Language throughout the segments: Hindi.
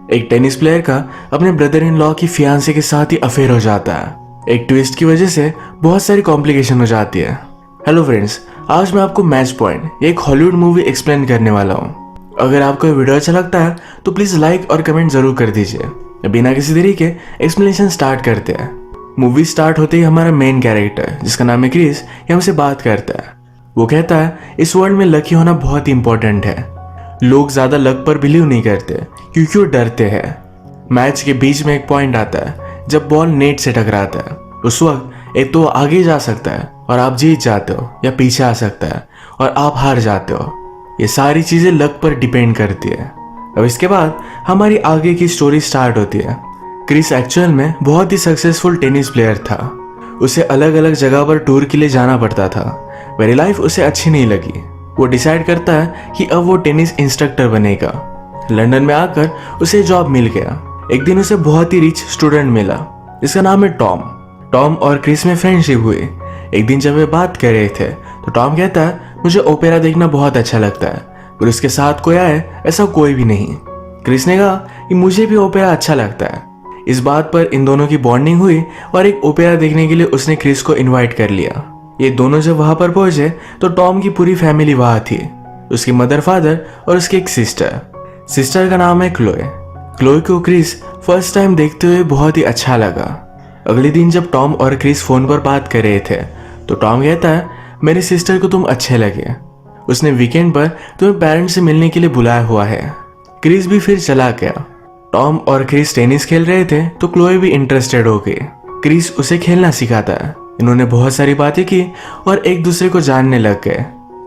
एक टेनिस प्लेयर का अपने ब्रदर इन लॉ की फियांसे के साथ ही अफेयर हो जाता है। एक ट्विस्ट की वजह से बहुत सारी कॉम्प्लिकेशन हो जाती है। हेलो फ्रेंड्स, आज मैं आपको मैच पॉइंट एक हॉलीवुड मूवी एक्सप्लेन करने वाला हूँ। अगर आपको ये वीडियो अच्छा लगता है तो प्लीज लाइक और कमेंट जरूर कर दीजिए। बिना किसी देरी के एक्सप्लेनेशन स्टार्ट करते हैं। मूवी स्टार्ट होते ही हमारा मेन कैरेक्टर जिसका नाम है क्रिस, ये हमसे बात करता है। वो कहता है इस वर्ल्ड में लकी होना बहुत ही इंपॉर्टेंट है। लोग ज्यादा लक पर बिलीव नहीं करते क्योंकि वो डरते हैं। मैच के बीच में एक पॉइंट आता है जब बॉल नेट से टकराता है। उस वक्त एक तो आगे जा सकता है और आप जीत जाते हो, या पीछे आ सकता है और आप हार जाते हो। ये सारी चीजें लक पर डिपेंड करती है। अब इसके बाद हमारी आगे की स्टोरी स्टार्ट होती है। क्रिस एक्चुअल में बहुत ही सक्सेसफुल टेनिस प्लेयर था। उसे अलग अलग जगह पर टूर के लिए जाना पड़ता था। मेरी लाइफ उसे अच्छी नहीं लगी। वो डिसाइड करता है कि अब वो टेनिस इंस्ट्रक्टर बनेगा। लंदन में आकर उसे जॉब मिल गया। एक दिन उसे बहुत ही रिच स्टूडेंट मिला जिसका नाम है टॉम। टॉम और क्रिस में फ्रेंडशिप हुई। एक दिन जब वे बात कर रहे थे तो टॉम कहता है मुझे ओपेरा देखना बहुत अच्छा लगता है, और उसके साथ कोई आए ऐसा कोई भी नहीं। क्रिस ने कहा कि मुझे भी ओपेरा अच्छा लगता है। इस बात पर इन दोनों की बॉन्डिंग हुई और एक ओपेरा देखने के लिए उसने क्रिस को इनवाइट कर लिया। ये दोनों जब वहां पर पहुंचे तो टॉम की पूरी फैमिली वहां थी। उसकी मदर, फादर और उसकी एक सिस्टर का नाम है क्लोए। क्लोए को क्रिस फर्स्ट टाइम देखते हुए बहुत ही अच्छा लगा। अगले दिन जब टॉम और क्रिस फोन पर बात कर रहे थे तो टॉम कहता है मेरी सिस्टर को तुम अच्छे लगे, उसने वीकेंड पर तुम्हें पेरेंट्स से मिलने के लिए बुलाया हुआ है। क्रिस भी फिर चला गया। टॉम और क्रिस टेनिस खेल रहे थे तो क्लोए भी इंटरेस्टेड हो गई। क्रिस उसे खेलना सिखाता है। इन्होंने बहुत सारी बातें की और एक दूसरे को जानने लग गए।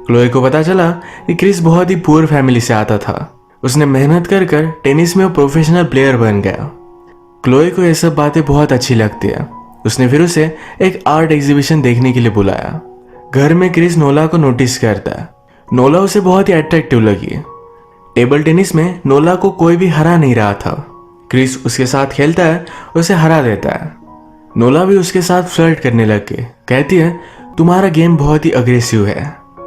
क्लोए को पता चला कि क्रिस बहुत ही पुअर फैमिली से आता था। उसने मेहनत कर कर टेनिस में प्रोफेशनल प्लेयर बन गया। क्लोए को ये सब बातें बहुत अच्छी लगती है। उसने फिर उसे एक आर्ट एग्जीबिशन देखने के लिए बुलाया। घर में क्रिस नोला को नोटिस करता है। नोला उसे बहुत ही अट्रैक्टिव लगी। टेबल टेनिस में नोला को कोई भी हरा नहीं रहा था। क्रिस उसके साथ खेलता है और उसे हरा देता है। नोला भी उसके साथ फ्लर्ट करने लग गई। कहती है तुम्हारा गेम बहुत ही अग्रेसिव है।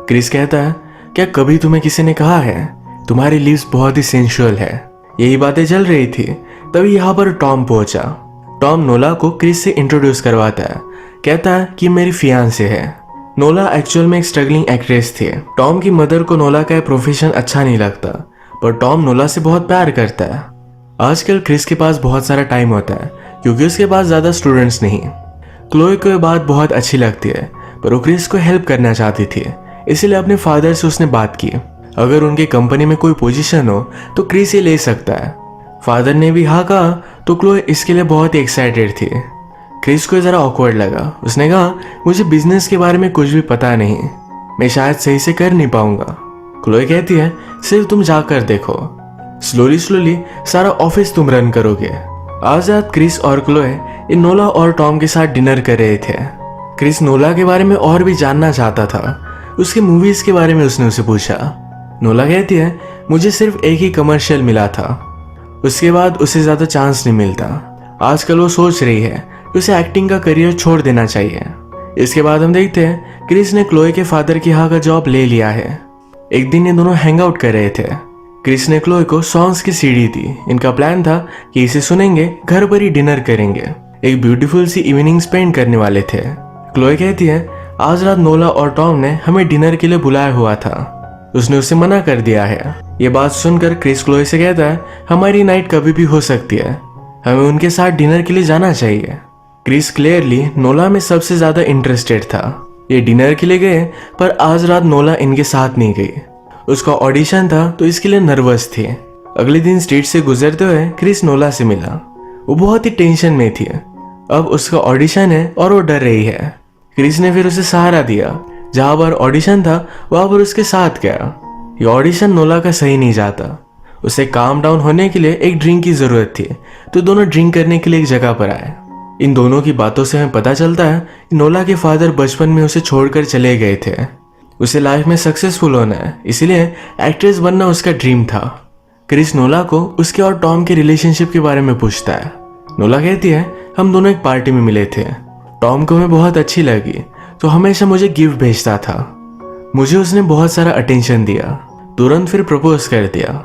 क्रिस कहता है क्या कभी तुम्हें किसी ने कहा है तुम्हारी लिप्स बहुत ही सेंसुअल है। यही बातें चल रही थी तभी यहाँ पर टॉम पहुंचा। टॉम नोला को क्रिस से इंट्रोड्यूस करवाता है। कहता है कि मेरी फियांसे है। नोला एक्चुअल में एक स्ट्रगलिंग एक्ट्रेस थी। टॉम की मदर को नोला का प्रोफेशन अच्छा नहीं लगता, पर टॉम नोला से बहुत प्यार करता है। आजकल क्रिस के पास बहुत सारा टाइम होता है क्योंकि उसके पास ज्यादा स्टूडेंट्स नहीं। क्लोए को यह बात बहुत अच्छी लगती है, पर वो क्रिस को हेल्प करना चाहती थी, इसीलिए अपने फादर से उसने बात की अगर उनके कंपनी में कोई पोजीशन हो तो क्रिस ये ले सकता है। फादर ने भी हाँ कहा तो क्लोए इसके लिए बहुत ही एक्साइटेड थी। क्रिस को जरा ऑकवर्ड लगा। उसने कहा मुझे बिजनेस के बारे में कुछ भी पता नहीं, मैं शायद सही से कर नहीं पाऊंगा। क्लोए कहती है सिर्फ तुम जाकर देखो, स्लोली स्लोली सारा ऑफिस तुम रन करोगे। आज रात क्रिस और क्लोए इन नोला और टॉम के साथ डिनर कर रहे थे। क्रिस नोला के बारे में और भी जानना चाहता था। उसके मूवीज के बारे में उसने उसे पूछा। नोला कहती है मुझे सिर्फ एक ही कमर्शियल मिला था, उसके बाद उसे ज्यादा चांस नहीं मिलता। आजकल वो सोच रही है कि उसे एक्टिंग का करियर छोड़ देना चाहिए। इसके बाद हम देखते हैं क्रिस ने क्लोए के फादर की यहाँ का जॉब ले लिया है। एक दिन ये दोनों हैंग आउट कर रहे थे। क्रिस ने क्लोए को सॉन्ग्स की सीडी दी। इनका प्लान था कि इसे सुनेंगे, घर पर ही डिनर करेंगे, एक ब्यूटीफुल सी इवनिंग स्पेंड करने वाले थे। क्लोए कहती है आज रात नोला और टॉम ने हमें डिनर के लिए बुलाया हुआ था, उसने उसे मना कर दिया है। ये बात सुनकर क्रिस क्लोए से कहता है हमारी नाइट कभी भी हो सकती है, हमें उनके साथ डिनर के लिए जाना चाहिए। क्रिस क्लियरली नोला में सबसे ज्यादा इंटरेस्टेड था। ये डिनर के लिए गए पर आज रात नोला इनके साथ नहीं गई। उसका ऑडिशन था तो इसके लिए नर्वस थी। अगले दिन स्ट्रीट से गुजरते हुए क्रिस नोला से मिला। वो बहुत ही टेंशन में थी। अब उसका ऑडिशन है और वो डर रही है। क्रिस ने फिर उसे सहारा दिया। जहां पर ऑडिशन था वहां पर उसके साथ गया। ये ऑडिशन नोला का सही नहीं जाता। उसे काम डाउन होने के लिए एक ड्रिंक की जरूरत थी, तो दोनों ड्रिंक करने के लिए एक जगह पर आए। इन दोनों की बातों से हमें पता चलता है कि नोला के फादर बचपन में उसे छोड़कर चले गए थे। उसे लाइफ में सक्सेसफुल होना है, इसीलिए एक्ट्रेस बनना उसका ड्रीम था। क्रिस नोला को उसके और टॉम के रिलेशनशिप के बारे में पूछता है। नोला कहती है हम दोनों एक पार्टी में मिले थे, टॉम को मैं बहुत अच्छी लगी तो हमेशा मुझे गिफ्ट भेजता था, मुझे उसने बहुत सारा अटेंशन दिया, तुरंत फिर प्रपोज कर दिया।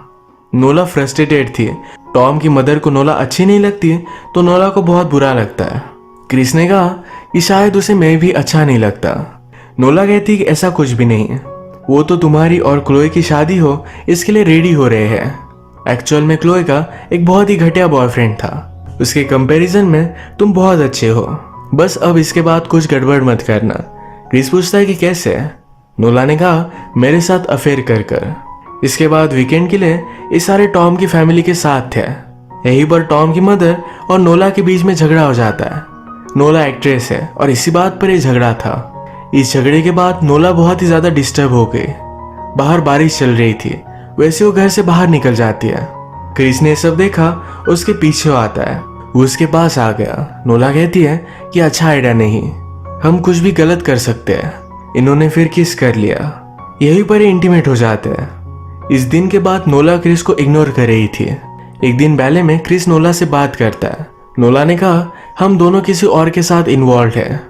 नोला फ्रस्ट्रेटेड थी टॉम की मदर को नोला अच्छी नहीं लगती तो नोला को बहुत बुरा लगता है। क्रिस ने कहा कि शायद उसे मैं भी अच्छा नहीं लगता। नोला कहती कि ऐसा कुछ भी नहीं है, वो तो तुम्हारी और क्लोए की शादी हो इसके लिए रेडी हो रहे हैं। एक्चुअल में क्लोए का एक बहुत ही घटिया बॉयफ्रेंड था, उसके कंपैरिजन में तुम बहुत अच्छे हो, बस अब इसके बाद कुछ गड़बड़ मत करना। क्रिस पूछता है कि कैसे? नोला ने कहा मेरे साथ अफेयर कर। इसके बाद वीकेंड के लिए ये सारे टॉम की फैमिली के साथ थे। यहीं पर टॉम की मदर और नोला के बीच में झगड़ा हो जाता है। नोला एक्ट्रेस है और इसी बात पर यह झगड़ा था। इस झगड़े के बाद नोला बहुत ही ज्यादा डिस्टर्ब हो गई। बाहर बारिश चल रही थी, वैसे वो घर से बाहर निकल जाती है। क्रिस ने सब देखा, उसके पीछे आता है, वो उसके पास आ गया। नोला कहती है कि अच्छा आइडिया नहीं, हम कुछ भी गलत कर सकते हैं। इन्होंने फिर किस कर लिया, यहीं पर इंटीमेट हो जाते हैं। इस दिन के बाद नोला क्रिस को इग्नोर कर रही थी। एक दिन बैले में क्रिस नोला से बात करता है। नोला ने कहा हम दोनों किसी और के साथ इन्वॉल्व है,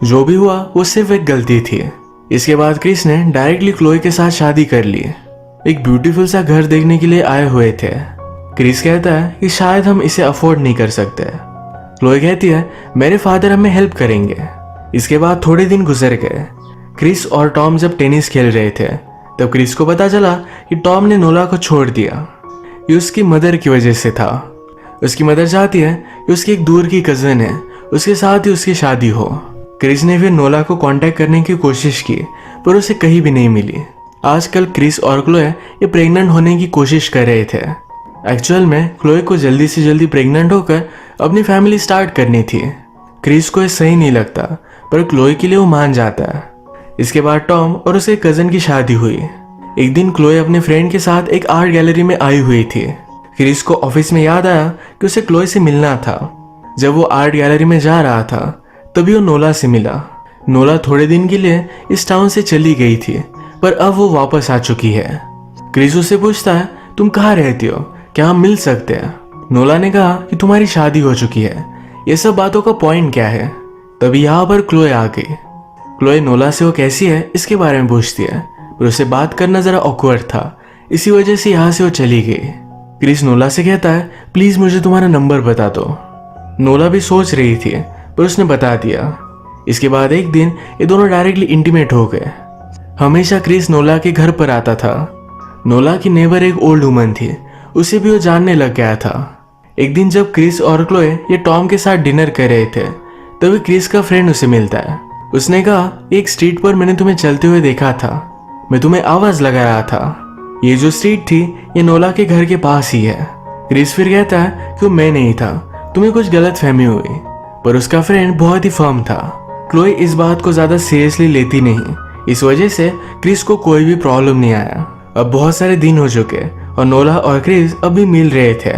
जो भी हुआ वो सिर्फ एक गलती थी। इसके बाद क्रिस ने डायरेक्टली क्लोए के साथ शादी कर ली। एक ब्यूटीफुल सा घर देखने के लिए आए हुए थे। क्रिस कहता है कि शायद हम इसे अफोर्ड नहीं कर सकते। क्लोए कहती है मेरे फादर हमें हेल्प करेंगे। इसके बाद थोड़े दिन गुजर गए। क्रिस और टॉम जब टेनिस खेल रहे थे तब क्रिस को पता चला कि टॉम ने नोला को छोड़ दिया। ये उसकी मदर की वजह से था। उसकी मदर चाहती है कि उसकी एक दूर की कजन है, उसके साथ ही उसकी शादी हो। क्रिस ने फिर नोला को कांटेक्ट करने की कोशिश की पर उसे कहीं भी नहीं मिली। आजकल क्रिस और क्लोए ये प्रेग्नेंट होने की कोशिश कर रहे थे। एक्चुअल में क्लोए को जल्दी से जल्दी प्रेग्नेंट होकर अपनी फैमिली स्टार्ट करनी थी। क्रिस को ये सही नहीं लगता पर क्लोए के लिए वो मान जाता है। इसके बाद टॉम और उसके कजन की शादी हुई। एक दिन क्लोए अपने फ्रेंड के साथ एक आर्ट गैलरी में आई हुई थी। क्रिस को ऑफिस में याद आया कि उसे क्लोए से मिलना था। जब वो आर्ट गैलरी में जा रहा था तभी वो नोला से मिला। नोला थोड़े दिन के लिए इस टाउन से चली गई थी पर अब वो वापस आ चुकी है। क्रिस उससे पूछता है तुम कहाँ रहती हो, क्या हम मिल सकते हैं? नोला ने कहा कि तुम्हारी शादी हो चुकी है, ये सब बातों का पॉइंट क्या है? तभी यहाँ पर क्लोए आ गई। क्लोए नोला से वो कैसी है इसके बारे में पूछती है पर उसे बात करना जरा ऑकवर्ड था, इसी वजह से यहाँ से वो चली गई। क्रिस नोला से कहता है प्लीज मुझे तुम्हारा नंबर बता दो। नोला भी सोच रही थी पर उसने बता दिया। इसके बाद एक दिन ये दोनों डायरेक्टली इंटीमेट हो गए। हमेशा क्रिस नोला के घर पर आता था। नोला की नेबर एक ओल्ड वुमन थी, उसे भी वो जानने लग गया था। एक दिन जब क्रिस और क्लोए ये टॉम के साथ डिनर कर रहे थे तभी क्रिस का फ्रेंड उसे मिलता है। उसने कहा एक स्ट्रीट पर मैंने तुम्हें चलते हुए देखा था, मैं तुम्हें आवाज लगा रहा था। ये जो स्ट्रीट थी ये नोला के घर के पास ही है। क्रिस फिर कहता है कि वो मैं नहीं था, तुम्हें कुछ गलत फहमी हुई। पर उसका फ्रेंड बहुत ही फर्म था। क्लोए इस बात को ज्यादा सीरियसली लेती नहीं, इस वजह से क्रिस को कोई भी प्रॉब्लम नहीं आया। अब बहुत सारे दिन हो चुके और नोला और क्रिस अब भी मिल रहे थे।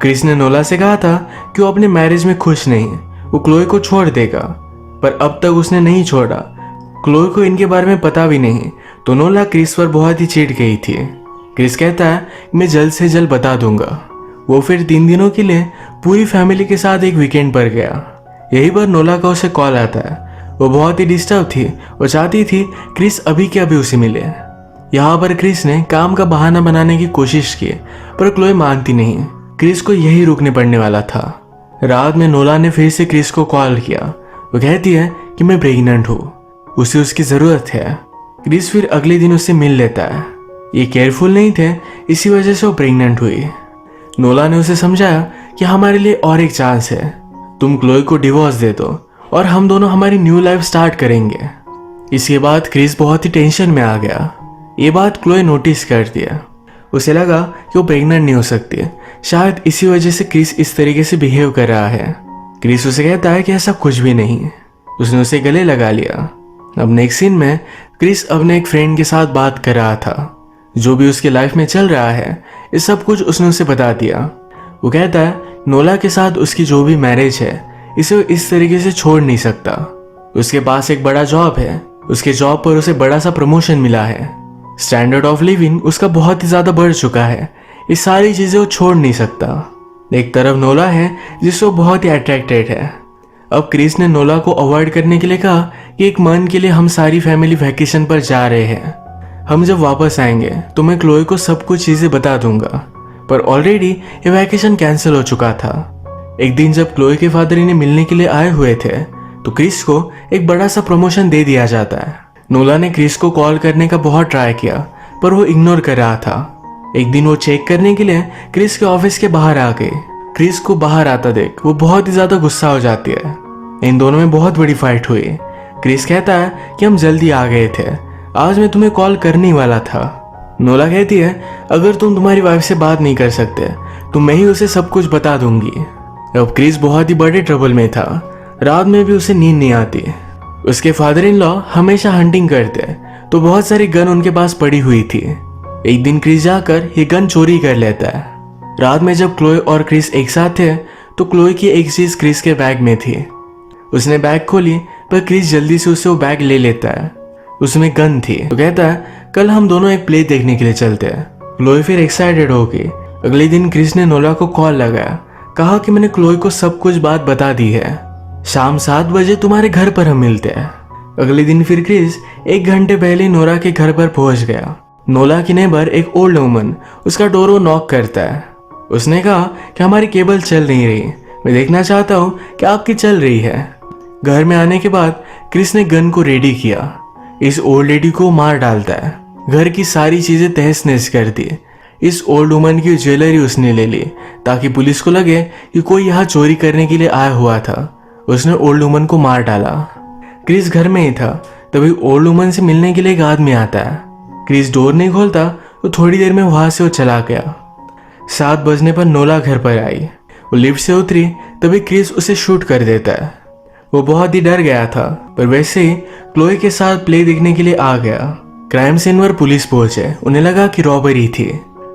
क्रिस ने नोला से कहा था कि वो अपने मैरिज में खुश नहीं, वो क्लोए को छोड़ देगा, पर अब तक उसने नहीं छोड़ा। क्लोए को इनके बारे में पता भी नहीं तो नोला क्रिस पर बहुत ही चिढ़ गई थी। क्रिस कहता है मैं जल्द से जल्द बता दूंगा। वो फिर 3 दिनों के लिए पूरी फैमिली के साथ एक वीकेंड पर गया। यही पर नोला का उसे कॉल आता है। वो बहुत ही डिस्टर्ब थी, वो चाहती थी क्रिस अभी के अभी उसे मिले। यहाँ पर क्रिस ने काम का बहाना बनाने की कोशिश की पर क्लोए मानती नहीं। क्रिस को यही रुकने पड़ने वाला था। रात में नोला ने फिर से क्रिस को कॉल किया। वो कहती है कि मैं प्रेग्नेंट हूँ, उसे उसकी जरूरत है। क्रिस फिर अगले दिन उससे मिल लेता है। ये केयरफुल नहीं थे, इसी वजह से वो प्रेग्नेंट हुई। नोला ने उसे समझाया कि हमारे लिए और एक चांस है, तुम क्लोए को डिवोर्स दे दो और हम दोनों हमारी न्यू लाइफ स्टार्ट करेंगे। इसके बाद क्रिस बहुत ही टेंशन में आ गया। ये बात क्लोए नोटिस कर दिया। उसे लगा कि वो प्रेग्नेंट नहीं हो सकती, शायद इसी वजह से क्रिस इस तरीके से बिहेव कर रहा है। क्रिस उसे कहता है कि ऐसा कुछ भी नहीं। उसने उसे गले लगा लिया। अब नेक्स्ट सीन में क्रिस अपने एक फ्रेंड के साथ बात कर रहा था। जो भी उसके लाइफ में चल रहा है ये सब कुछ उसने उसे बता दिया। वो कहता है नोला के साथ उसकी जो भी मैरिज है इसे इस तरीके से छोड़ नहीं सकता। उसके पास एक बड़ा जॉब है, उसके जॉब पर उसे बड़ा सा प्रमोशन मिला है, स्टैंडर्ड ऑफ लिविंग उसका बहुत ही ज्यादा बढ़ चुका है। ये सारी चीजें वो छोड़ नहीं सकता। एक तरफ नोला है जिससे वो बहुत ही अट्रैक्टेड है। अब क्रिस ने नोला को अवॉइड करने के लिए कहा कि एक मंथ के लिए हम सारी फैमिली वैकेशन पर जा रहे हैं। हम जब वापस आएंगे तो मैं क्लोए को सब कुछ चीजें बता दूंगा। पर ऑलरेडी ये वैकेशन कैंसिल हो चुका था। एक दिन जब क्लोई के फादर इन्हें मिलने के लिए आए हुए थे तो क्रिस को एक बड़ा सा प्रमोशन दे दिया जाता है। नोला ने क्रिस को कॉल करने का बहुत ट्राई किया पर वो इग्नोर कर रहा था। एक दिन वो चेक करने के लिए क्रिस के ऑफिस के बाहर आ गई। क्रिस को बाहर आता देख वो बहुत ही ज्यादा गुस्सा हो जाती है। इन दोनों में बहुत बड़ी फाइट हुई। क्रिस कहता है कि हम जल्दी आ गए थे, आज मैं तुम्हें कॉल करने वाला था। नोला कहती है अगर तुम तुम्हारी वाइफ से बात नहीं कर सकते तो मैं ही उसे सब कुछ बता दूंगी। अब क्रिस बहुत ही बड़े ट्रबल में था। रात में भी उसे नींद नहीं आती। उसके फादर इन लॉ हमेशा हंटिंग करते तो बहुत सारी गन उनके पास पड़ी हुई थी। एक दिन क्रिस जाकर ये गन चोरी कर लेता है। रात में जब क्लोई और क्रिस एक साथ थे तो क्लोई की एक चीज क्रिस के बैग में थी। उसने बैग खोली पर क्रिस जल्दी से उसे वो बैग ले लेता है। उसमें गन थी तो कहता है कल हम दोनों एक प्ले देखने के लिए चलते हैं। क्लोई फिर एक्साइटेड हो गई। अगले दिन क्रिस ने नोला को कॉल लगाया, कहा कि मैंने क्लोई को सब कुछ बात बता दी है, शाम 7 बजे तुम्हारे घर पर हम मिलते हैं। अगले दिन फिर क्रिस 1 घंटे पहले नोरा के घर पर पहुंच गया। नोला की नेबर एक ओल्ड वुमन उसका डोर नॉक करता है। उसने कहा कि हमारी केबल चल नहीं रही, मैं देखना चाहता हूँ कि आपकी चल रही है। घर में आने के बाद क्रिस ने गन को रेडी किया। इस ओल्ड लेडी को मार डालता है। घर की सारी चीजें तहस नहस कर दी। इस ओल्ड वुमन की ज्वेलरी उसने ले ली ताकि पुलिस को लगे कि कोई यहाँ चोरी करने के लिए आया हुआ था। उसने ओल्ड वुमन को मार डाला। क्रिस घर में ही था तभी ओल्ड वुमन से मिलने के लिए एक आदमी आता है। क्रिस डोर नहीं खोलता तो थोड़ी देर में वहां से वो चला गया। 7 बजने पर नोला घर पर आई। वो लिफ्ट से उतरी तभी क्रिस उसे शूट कर देता है। वो बहुत ही डर गया था पर वैसे ही क्लोई के साथ प्ले देखने के लिए आ गया। क्राइम सीन पर पुलिस पहुंचे। उन्हें लगा कि रॉबरी थी।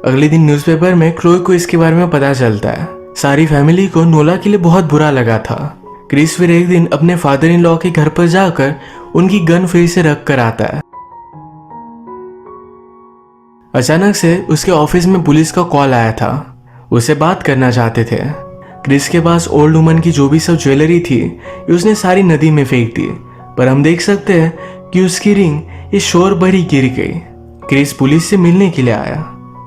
अगले दिन न्यूज़पेपर में क्लोई को इसके बारे में पता चलता है। सारी फैमिली को नोला के लिए बहुत बुरा लगा था। क्रिस फिर एक दिन अपने फादर इन लॉ के घर पर जाकर उनकी गन फिर से रख कर आता है। अचानक से उसके ऑफिस में पुलिस का कॉल आया था। उसे बात करना चाहते थे। क्रिस के पास ओल्ड वुमन की जो भी सब ज्वेलरी थी ये उसने सारी नदी में फेंक दी, पर हम देख सकते हैं कि उसकी रिंग इस शोर भरी गिर गई। क्रिस पुलिस से मिलने के लिए आया।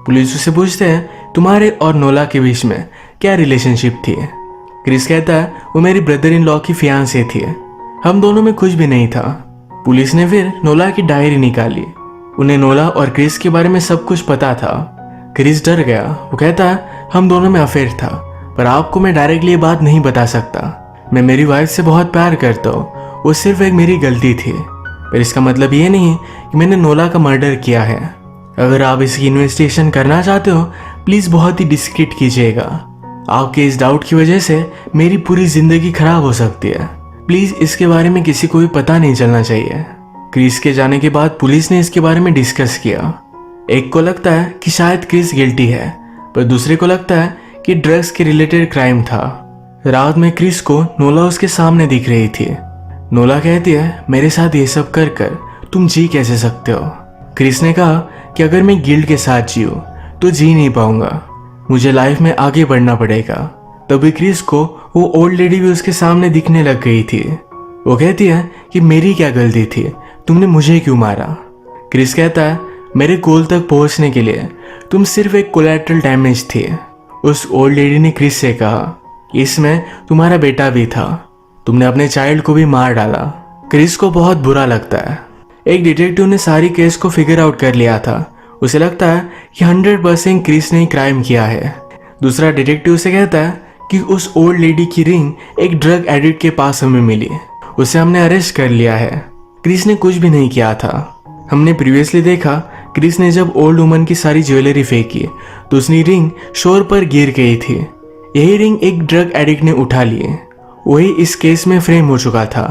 पुलिस उसे पूछते हैं तुम्हारे और नोला के बीच में क्या रिलेशनशिप थी। क्रिस कहता है वो मेरी ब्रदर इन लॉ की फियांसे थी, हम दोनों में कुछ भी नहीं था। पुलिस ने फिर नोला की डायरी निकाली। उन्हें नोला और क्रिस के बारे में सब कुछ पता था। क्रिस डर गया। वो कहता है हम दोनों में अफेयर था, पर आपको मैं डायरेक्टली ये बात नहीं बता सकता। मैं मेरी वाइफ से बहुत प्यार करता हूँ, वो सिर्फ एक मेरी गलती थी, पर इसका मतलब ये नहीं कि मैंने नोला का मर्डर किया है। अगर आप इसकी इन्वेस्टिगेशन करना चाहते हो प्लीज बहुत ही डिस्क्रीट कीजिएगा। आपके इस डाउट की वजह से मेरी पूरी जिंदगी खराब हो सकती है। प्लीज इसके बारे में किसी को भी पता नहीं चलना चाहिए। क्रिस के जाने के बाद पुलिस ने इसके बारे में डिस्कस किया। एक को लगता है कि शायद क्रिस गिल्टी है, पर दूसरे को लगता है कि ड्रग्स के रिलेटेड क्राइम था। रात में क्रिस को नोला उसके सामने दिख रही थी। नोला कहती है मेरे साथ ये सब कर कर तुम जी कैसे सकते हो। क्रिस ने कहा कि अगर मैं गिल्ट के साथ जीऊं तो जी नहीं पाऊंगा, मुझे लाइफ में आगे बढ़ना पड़ेगा। तभी क्रिस को वो ओल्ड लेडी भी उसके सामने दिखने लग गई थी। वो कहती है कि मेरी क्या गलती थी, तुमने मुझे क्यों मारा। क्रिस कहता है मेरे गोल तक पहुंचने के लिए तुम सिर्फ एक कोलैटरल डैमेज थे। उस ओल्ड लेडी ने क्रिस से कहा इसमें तुम्हारा बेटा भी था, तुमने अपने चाइल्ड को भी मार डाला। क्रिस को बहुत बुरा लगता है। एक डिटेक्टिव ने सारी केस को फिगर आउट कर लिया था। उसे लगता है कि 100% क्रिस ने क्राइम किया है। दूसरा डिटेक्टिव से कहता है कि उस ओल्ड लेडी की रिंग एक ड्रग एडिक्ट के पास हमें मिली, उसे हमने अरेस्ट कर लिया है। क्रिस ने कुछ भी नहीं किया था। हमने प्रीवियसली देखा क्रिस ने जब ओल्ड वुमन की सारी ज्वेलरी फेंकी तो उसकी रिंग शोर पर गिर गई थी। यही रिंग एक ड्रग एडिक्ट ने उठा ली। वही इस केस में फ्रेम हो चुका था।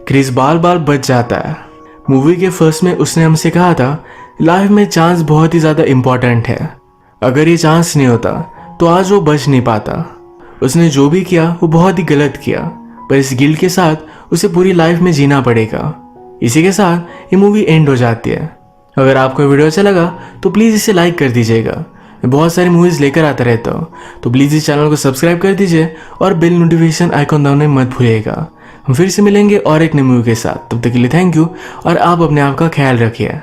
क्रिस बाल बाल बच जाता है। मूवी के फर्स्ट में उसने हमसे कहा था लाइफ में चांस बहुत ही ज़्यादा इम्पोर्टेंट है, अगर ये चांस नहीं होता तो आज वो बच नहीं पाता। उसने जो भी किया वो बहुत ही गलत किया, पर इस गिल्ट के साथ उसे पूरी लाइफ में जीना पड़ेगा। इसी के साथ ये मूवी एंड हो जाती है। अगर आपको वीडियो अच्छा लगा तो प्लीज़ इसे लाइक कर दीजिएगा। मैं बहुत सारी मूवीज़ लेकर आता रहता हूँ, तो प्लीज़ इस चैनल को सब्सक्राइब कर दीजिए और बेल नोटिफिकेशन आइकॉन दबाना मत भूलिएगा। हम फिर से मिलेंगे और एक नई मूवी के साथ। तब तक के लिए थैंक यू और आप अपने आप का ख्याल रखिए।